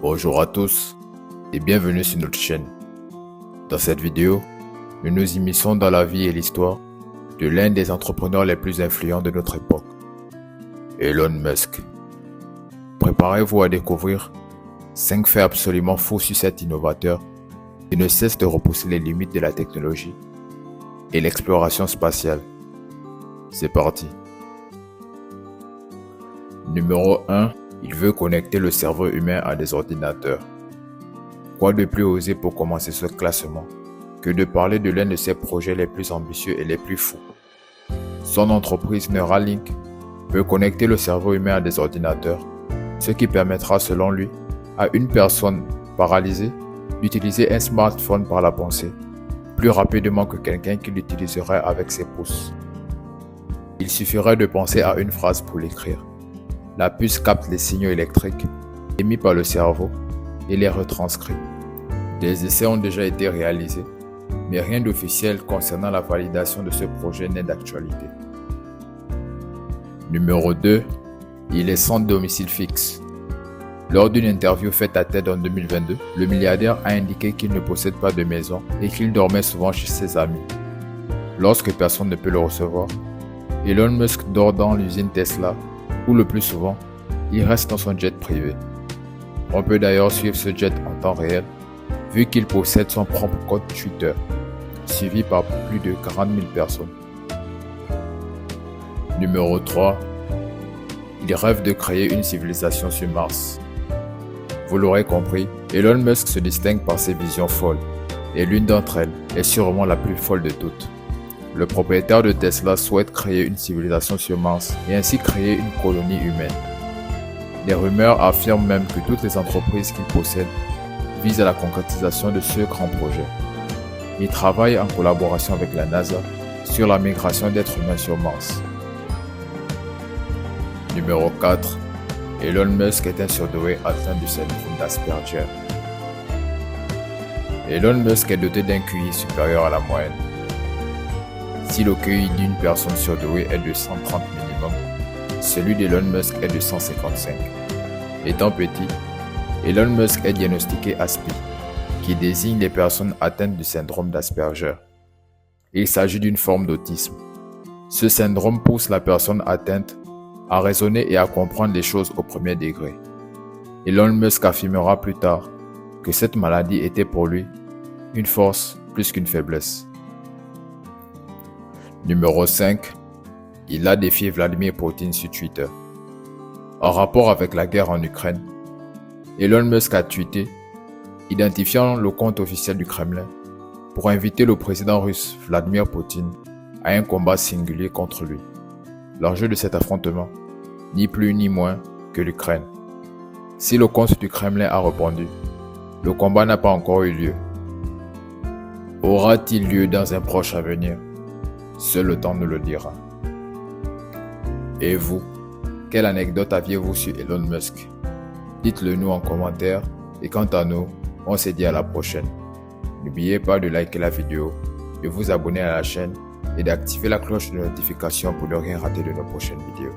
Bonjour à tous et bienvenue sur notre chaîne. Dans cette vidéo, nous nous immisçons dans la vie et l'histoire de l'un des entrepreneurs les plus influents de notre époque, Elon Musk. Préparez-vous à découvrir 5 faits absolument faux sur cet innovateur qui ne cesse de repousser les limites de la technologie et l'exploration spatiale. C'est parti. Numéro 1. Il veut connecter le cerveau humain à des ordinateurs. Quoi de plus osé pour commencer ce classement que de parler de l'un de ses projets les plus ambitieux et les plus fous. Son entreprise Neuralink veut connecter le cerveau humain à des ordinateurs, ce qui permettra selon lui à une personne paralysée d'utiliser un smartphone par la pensée plus rapidement que quelqu'un qui l'utiliserait avec ses pouces. Il suffirait de penser à une phrase pour l'écrire. La puce capte les signaux électriques émis par le cerveau et les retranscrit. Des essais ont déjà été réalisés, mais rien d'officiel concernant la validation de ce projet n'est d'actualité. Numéro 2. Il est sans domicile fixe. Lors d'une interview faite à TED en 2022, le milliardaire a indiqué qu'il ne possède pas de maison et qu'il dormait souvent chez ses amis. Lorsque personne ne peut le recevoir, Elon Musk dort dans l'usine Tesla où le plus souvent, il reste dans son jet privé. On peut d'ailleurs suivre ce jet en temps réel, vu qu'il possède son propre compte Twitter, suivi par plus de 40 000 personnes. Numéro 3. Il rêve de créer une civilisation sur Mars. Vous l'aurez compris, Elon Musk se distingue par ses visions folles, et l'une d'entre elles est sûrement la plus folle de toutes. Le propriétaire de Tesla souhaite créer une civilisation sur Mars et ainsi créer une colonie humaine. Les rumeurs affirment même que toutes les entreprises qu'il possède visent à la concrétisation de ce grand projet. Il travaille en collaboration avec la NASA sur la migration d'êtres humains sur Mars. Numéro 4. Elon Musk est un surdoué atteint du syndrome d'Asperger. Elon Musk est doté d'un QI supérieur à la moyenne. Si le QI d'une personne surdouée est de 130 minimum, celui d'Elon Musk est de 155. Étant petit, Elon Musk est diagnostiqué Aspi, qui désigne les personnes atteintes du syndrome d'Asperger. Il s'agit d'une forme d'autisme. Ce syndrome pousse la personne atteinte à raisonner et à comprendre les choses au premier degré. Elon Musk affirmera plus tard que cette maladie était pour lui une force plus qu'une faiblesse. Numéro 5. Il a défié Vladimir Poutine sur Twitter. En rapport avec la guerre en Ukraine, Elon Musk a tweeté, identifiant le compte officiel du Kremlin, pour inviter le président russe Vladimir Poutine à un combat singulier contre lui. L'enjeu de cet affrontement, ni plus ni moins que l'Ukraine. Si le compte du Kremlin a répondu, le combat n'a pas encore eu lieu. Aura-t-il lieu dans un proche avenir? Seul le temps nous le dira. Et vous, quelle anecdote aviez-vous sur Elon Musk? Dites-le nous en commentaire et quant à nous, on se dit à la prochaine. N'oubliez pas de liker la vidéo, de vous abonner à la chaîne et d'activer la cloche de notification pour ne rien rater de nos prochaines vidéos.